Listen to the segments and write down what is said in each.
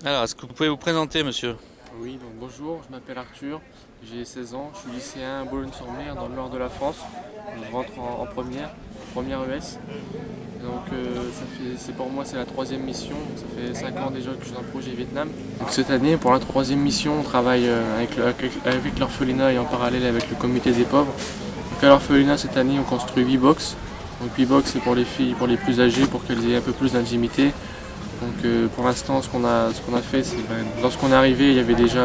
Alors, est-ce que vous pouvez vous présenter, monsieur? Oui, donc bonjour, je m'appelle Arthur, j'ai 16 ans, je suis lycéen à Boulogne-sur-Mer dans le nord de la France. Je rentre en première ES. C'est pour moi c'est la troisième mission, ça fait 5 ans déjà que je suis dans le projet Vietnam. Donc cette année, pour la troisième mission, on travaille avec l'orphelinat et en parallèle avec le comité des pauvres. Donc à l'orphelinat cette année, on construit 8 box. Donc 8 box c'est pour les filles, pour les plus âgées, pour qu'elles aient un peu plus d'intimité. Pour l'instant, ce qu'on a fait, c'est lorsqu'on est arrivé, il y avait déjà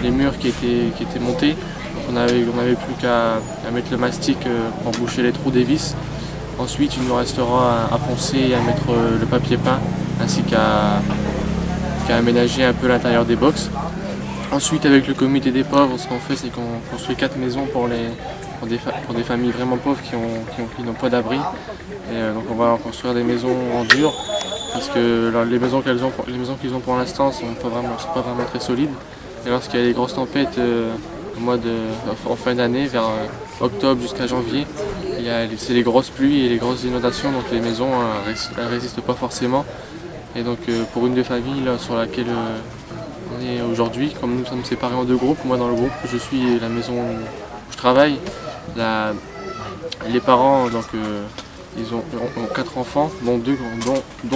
les murs qui étaient montés. Donc on avait plus qu'à mettre le mastic pour boucher les trous des vis. Ensuite, il nous restera à poncer et à mettre le papier peint, ainsi qu'à aménager un peu l'intérieur des box. Ensuite, avec le comité des pauvres, ce qu'on fait, c'est qu'on construit 4 maisons pour des familles vraiment pauvres qui n'ont pas d'abri. Donc on va construire des maisons en dur, parce que les maisons qu'ils ont pour l'instant sont pas vraiment très solides. Et lorsqu'il y a des grosses tempêtes en fin d'année, vers octobre jusqu'à janvier, c'est les grosses pluies et les grosses inondations, donc les maisons elles résistent pas forcément. Et donc pour une des familles là, sur laquelle on est aujourd'hui, comme nous sommes séparés en deux groupes, moi dans le groupe je suis la maison où je travaille, les parents ils ont 4 enfants, dont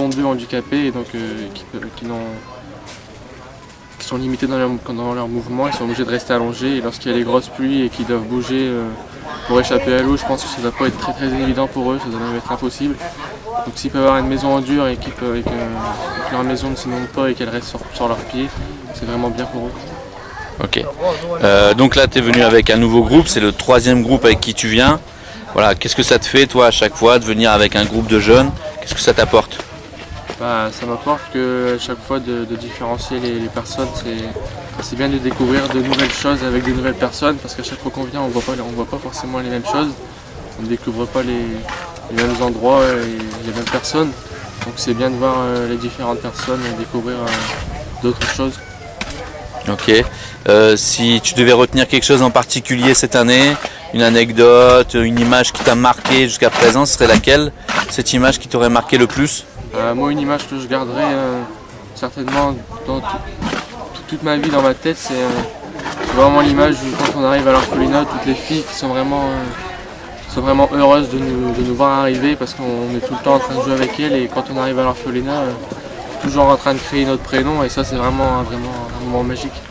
deux handicapés et donc qui sont limités dans leur mouvement. Ils sont obligés de rester allongés et lorsqu'il y a les grosses pluies et qu'ils doivent bouger pour échapper à l'eau, je pense que ça ne doit pas être très évident pour eux, ça doit même être impossible. Donc s'ils peuvent avoir une maison en dur et que leur maison ne s'inonde pas et qu'elle reste sur leurs pieds, c'est vraiment bien pour eux. Ok. Donc là, tu es venu avec un nouveau groupe, c'est le troisième groupe avec qui tu viens. Voilà, qu'est-ce que ça te fait, toi, à chaque fois, de venir avec un groupe de jeunes? Qu'est-ce que ça t'apporte? Ça m'apporte que à chaque fois de différencier les personnes, c'est bien de découvrir de nouvelles choses avec de nouvelles personnes, parce qu'à chaque fois qu'on vient, on voit pas forcément les mêmes choses, on ne découvre pas les mêmes endroits et les mêmes personnes. Donc c'est bien de voir les différentes personnes et découvrir d'autres choses. Ok. Si tu devais retenir quelque chose en particulier cette année, une anecdote, une image qui t'a marqué jusqu'à présent, ce serait laquelle? Cette image qui t'aurait marqué le plus? Moi, une image que je garderai certainement dans toute ma vie dans ma tête, c'est vraiment l'image où quand on arrive à l'orphelinat, toutes les filles qui sont vraiment heureuses de nous voir arriver, parce qu'on est tout le temps en train de jouer avec elles, et quand on arrive à l'orphelinat, toujours en train de crier notre prénom, et ça c'est vraiment un moment magique.